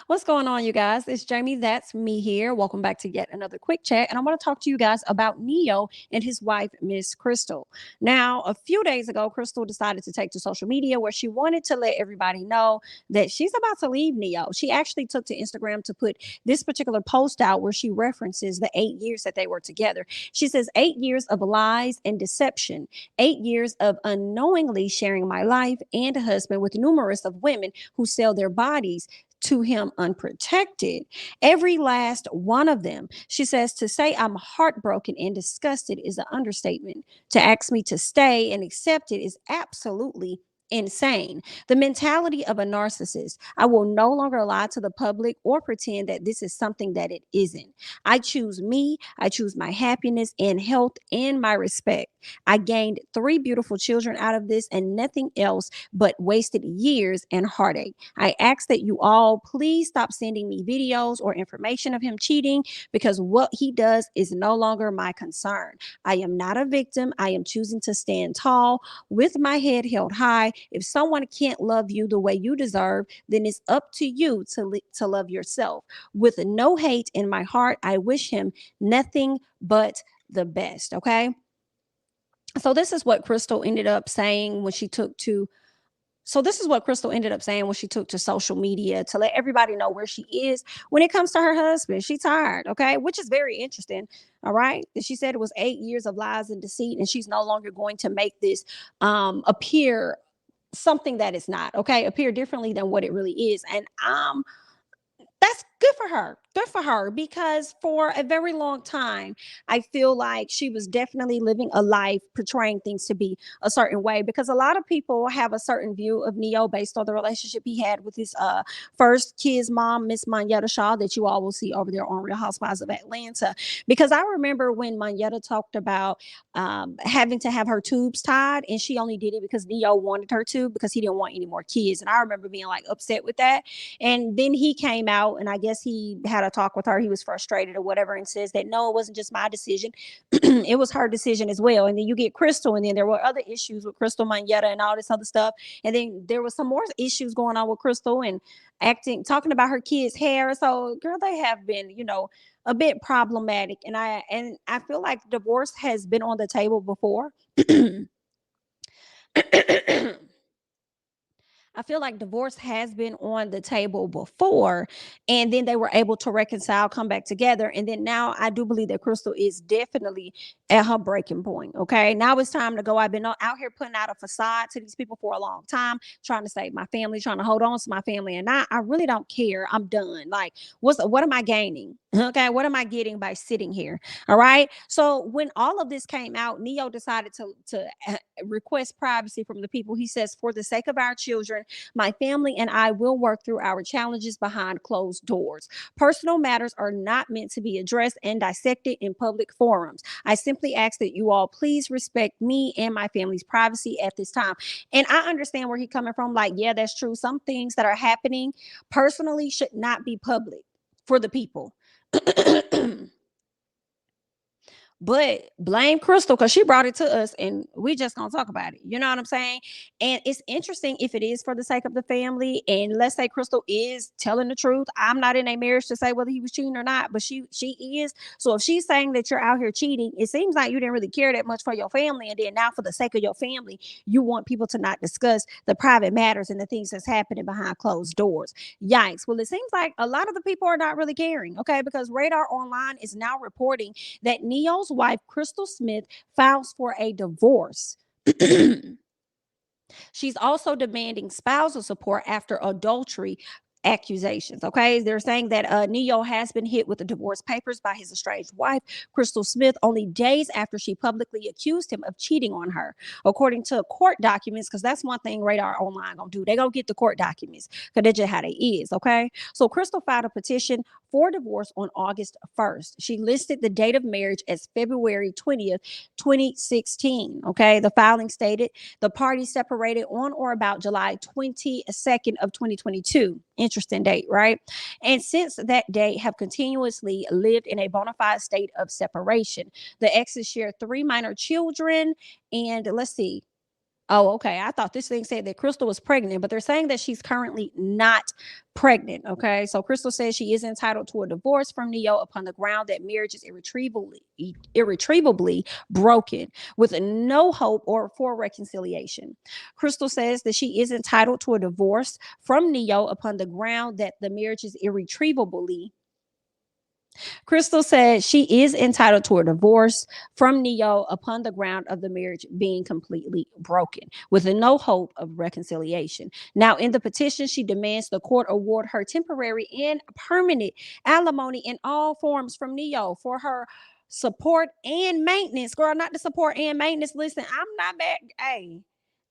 What's going on, you guys? It's Jamie. That's me here. Welcome back to yet another quick chat. And I want to talk to you guys about Neo and his wife, Miss Crystal. Now, a few days ago, Crystal decided to take to social media where she wanted to let everybody know that she's about to leave Neo. She actually took to Instagram to put this particular post out where she references the 8 years that they were together. She says, 8 years of lies and deception, 8 years of unknowingly sharing my life and husband with numerous of women who sell their bodies to him unprotected. Every last one of them. She says, to say I'm heartbroken and disgusted is an understatement. To ask me to stay and accept it is absolutely insane. The mentality of a narcissist. I will no longer lie to the public or pretend that this is something that it isn't. I choose me, I choose my happiness and health and my respect. I gained 3 beautiful children out of this and nothing else but wasted years and heartache. I ask that you all please stop sending me videos or information of him cheating because what he does is no longer my concern. I am not a victim. I am choosing to stand tall with my head held high. If someone can't love you the way you deserve, then it's up to you to love yourself. With no hate in my heart, I wish him nothing but the best. Okay. So this is what Crystal ended up saying when she took to so this is what Crystal ended up saying when she took to social media to let everybody know where she is when it comes to her husband. She tired, okay, which is very interesting. All right, she said it was 8 years of lies and deceit, and she's no longer going to make this appear something that it's not. Okay, appear differently than what it really is, and that's good for her. Good for her because for a very long time, I feel like she was definitely living a life portraying things to be a certain way because a lot of people have a certain view of Neo based on the relationship he had with his first kid's mom, Miss Monyetta Shaw, that you all will see over there on Real Housewives of Atlanta. Because I remember when Monyetta talked about having to have her tubes tied, and she only did it because Neo wanted her to because he didn't want any more kids. And I remember being like upset with that. And then he came out and I guess he had a talk with her. He was frustrated or whatever and says that no, it wasn't just my decision. It was her decision as well. And then you get Crystal, and then there were other issues with Crystal Manetta and all this other stuff. And then there was some more issues going on with Crystal and talking about her kids' hair. So, girl, they have been, a bit problematic. And I feel like divorce has been on the table before. I feel like divorce has been on the table before, and then they were able to reconcile, come back together. And then now I do believe that Crystal is definitely at her breaking point. Okay. Now it's time to go. I've been out here putting out a facade to these people for a long time, trying to save my family, trying to hold on to my family. And I really don't care. I'm done. Like, what am I gaining? Okay. What am I getting by sitting here? All right. So when all of this came out, Neo decided to request privacy from the people. He says, for the sake of our children, my family and I will work through our challenges behind closed doors. Personal matters are not meant to be addressed and dissected in public forums. I simply ask that you all please respect me and my family's privacy at this time. And I understand where he's coming from. Like, yeah, that's true. Some things that are happening personally should not be public for the people. But blame Crystal because she brought it to us and we just gonna talk about it. You know what I'm saying? And it's interesting if it is for the sake of the family. And let's say Crystal is telling the truth. I'm not in a marriage to say whether he was cheating or not, but she is. So if she's saying that you're out here cheating, it seems like you didn't really care that much for your family. And then now for the sake of your family, you want people to not discuss the private matters and the things that's happening behind closed doors. Yikes. Well, it seems like a lot of the people are not really caring, okay? Because Radar Online is now reporting that Neo's wife, Crystal Smith, files for a divorce. She's also demanding spousal support after adultery accusations. Okay, they're saying that Neo has been hit with the divorce papers by his estranged wife, Crystal Smith, only days after she publicly accused him of cheating on her, according to court documents. Because that's one thing Radar Online gonna do. They gonna get the court documents because that's just how they is. Okay, so Crystal filed a petition for divorce on August 1st. She listed the date of marriage as February 20th, 2016. Okay, the filing stated the parties separated on or about July 22nd of 2022. Interesting date, right? And since that date have continuously lived in a bona fide state of separation. The exes share 3 minor children, and let's see, Oh, okay. I thought this thing said that Crystal was pregnant, but they're saying that she's currently not pregnant. Okay. So Crystal says she is entitled to a divorce from Neo upon the ground that marriage is irretrievably broken with no hope or for reconciliation. Crystal says that she is entitled to a divorce from Neo upon the ground that the marriage is irretrievably Crystal said she is entitled to a divorce from Neo upon the ground of the marriage being completely broken, with no hope of reconciliation. Now, in the petition, she demands the court award her temporary and permanent alimony in all forms from Neo for her support and maintenance. Girl, not the support and maintenance. Listen, I'm not back.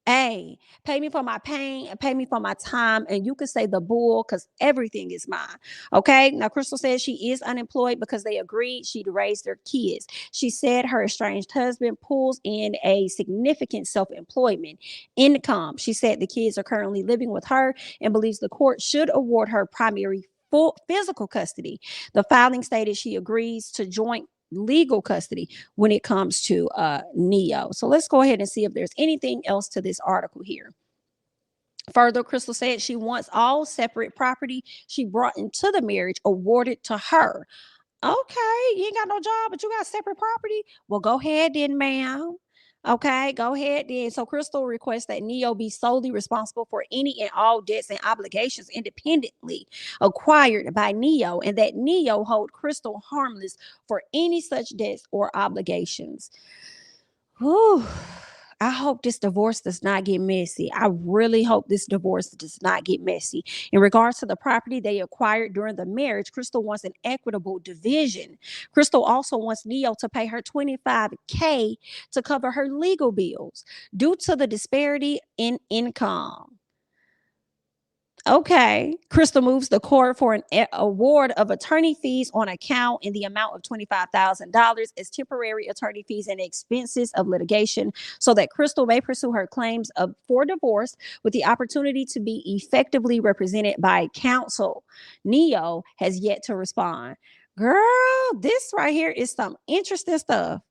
Hey, pay me for my pain and pay me for my time. And you can say the bull because everything is mine. Okay. Now, Crystal says she is unemployed because they agreed she'd raise their kids. She said her estranged husband pulls in a significant self employment income. She said the kids are currently living with her and believes the court should award her primary full physical custody. The filing stated she agrees to joint legal custody when it comes to Neo. So let's go ahead and see if there's anything else to this article here. Further, Crystal said she wants all separate property she brought into the marriage awarded to her. Okay, you ain't got no job, but you got separate property. Well, go ahead then, ma'am. Okay, go ahead then. So Crystal requests that Neo be solely responsible for any and all debts and obligations independently acquired by Neo, and that Neo hold Crystal harmless for any such debts or obligations. Whew. I hope this divorce does not get messy. I really hope this divorce does not get messy. In regards to the property they acquired during the marriage, Crystal wants an equitable division. Crystal also wants Neo to pay her $25K to cover her legal bills due to the disparity in income. Okay. Crystal moves the court for an award of attorney fees on account in the amount of $25,000 as temporary attorney fees and expenses of litigation so that Crystal may pursue her claims for divorce with the opportunity to be effectively represented by counsel. Neo has yet to respond. Girl, this right here is some interesting stuff.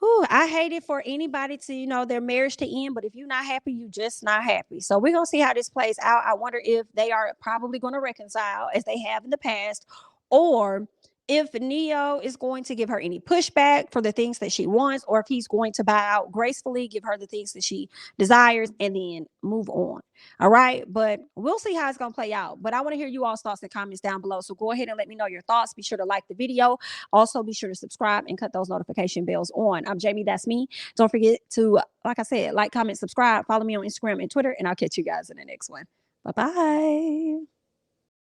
Whew, I hate it for anybody to, their marriage to end, but if you're not happy, you just not happy. So we're gonna see how this plays out. I wonder if they are probably gonna reconcile as they have in the past, or if Neo is going to give her any pushback for the things that she wants, or if he's going to bow out gracefully, give her the things that she desires, and then move on. All right. But we'll see how it's gonna play out. But I want to hear you all's thoughts and comments down below. So go ahead and let me know your thoughts. Be sure to like the video. Also, be sure to subscribe and cut those notification bells on. I'm Jamie, that's me. Don't forget to, like I said, like, comment, subscribe, follow me on Instagram and Twitter, and I'll catch you guys in the next one. Bye-bye.